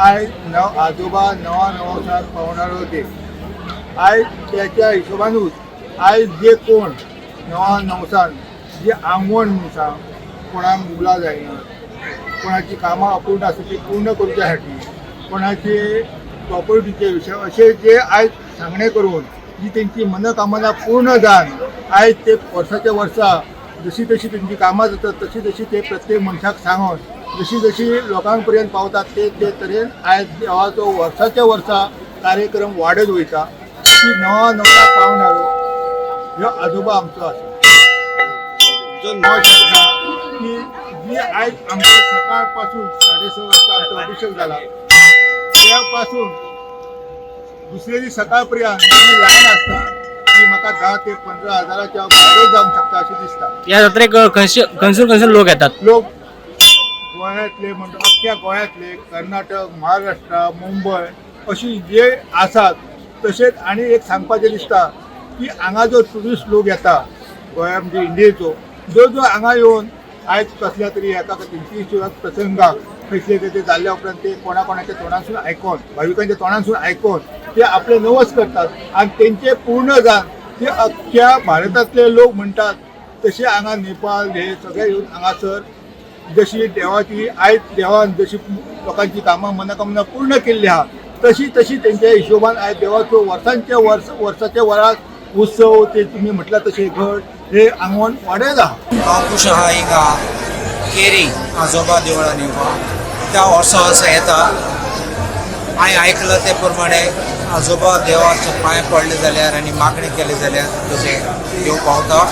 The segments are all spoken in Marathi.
आयज आजोबा नवा नवसाक पावणारो दीस. आयज त्याच्या हिशोबानूच आयज जे कोण नवा नवसान जे आंगवण म्हणसा कोणाक मुला जायना, कोणाची कामां अपूर्ण आसा ती पूर्ण करच्या खातीर, कोणाचे प्रॉपर्टीचे विशय अशे जे आयज सांगणे करून जी तेंची मनोकामना पूर्ण जावन आयज ते वर्साच्या वर्सा जशी तशी तेंची कामां जातात तशी तशी ते प्रत्येक मनशाक सांगून जशी जशी लोकां पर्यंत पावतात ते तरेन आयज देवाचो वर्साच्या वर्सा कार्यक्रम वाडत वयता. की नवा नवसाक पावणारो ह्यो आजोबा आमचो आसा. की जी आयज आमचो सकाळ पासून 6:30 वाजता आमचो अभिषेक जाला त्या पासून दुसरे दीस सकाळ पर्यंत जी लायन आसता ती म्हाका 10 ते 15 हजाराच्या भायर जावंक शकता अशें दिसता. या जात्रेक खंयसून लोक येतात. लोक गोंयांतले म्हणटा अख्ख्या गोंयांतले, कर्नाटक, महाराष्ट्र, मुंबय अशी जे आसात. तशेंच आनी एक सांगपाचें दिसता की हांगा जो ट्युरिस्ट लोक येता गोंया म्हणजे इंडियेचो जो हांगा येवन आयज कसल्या तरी एका तेंची प्रसंगाक खंयसले ते जाल्ल्या उपरांत ते कोणाच्या तोंडासून आयकोन भाविकांच्या तोंडासून आयकोन ते आपले नवस करतात आनी तेंचे पूर्ण जावन ते अख्ख्या भारतांतले लोक म्हणटात तशे हांगा नेपाळ हे सगळे येवन हांगासर जशी देवाची आयज देवान जशी लोकांची कामां मनोकामना पूर्ण केल्ली आहा तशी तेंच्या हिशोबान आयज देवाचो वर्साच्या वराक उत्सव ते तुमी म्हटला तशें घट हे आंगवण वाडयत आहा. अंकुश आहा हिंगा केरी आजोबा देवळान येवपाक त्या वर्सा वर्सा येता. हांवें आयकलां ते प्रमाणे आजोबा देवाचे पांय पडले जाल्यार आनी मागणी केली जाल्यार तशें देव पावता.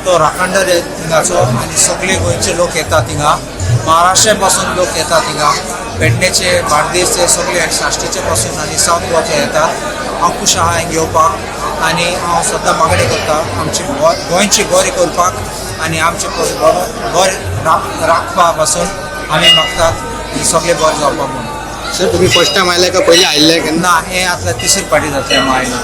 तो राखणदार हिंगाचो आनी सगळे गोंयचे लोक येतात हिंगा. महाराष्ट्रा पासून लोक येतात हिंगा. पेडणेचे बार्देसचे सगळे साश्टीचे पासून आनी सावथ गोवाचे येतात अंकुश आहा हिंगा येवपाक. आनी हांव सद्दां मागणी करता आमची गोंयची बरी करपाक आनी आमचे बरें राखपा पासून आमी मागतात ही सगळे बरें जावपाक म्हणून. सर तुम्ही फर्स्ट टाइम आयले का पहिले आयले? ना हे आतां तिसरी फाटी जातलें हांव आयलो.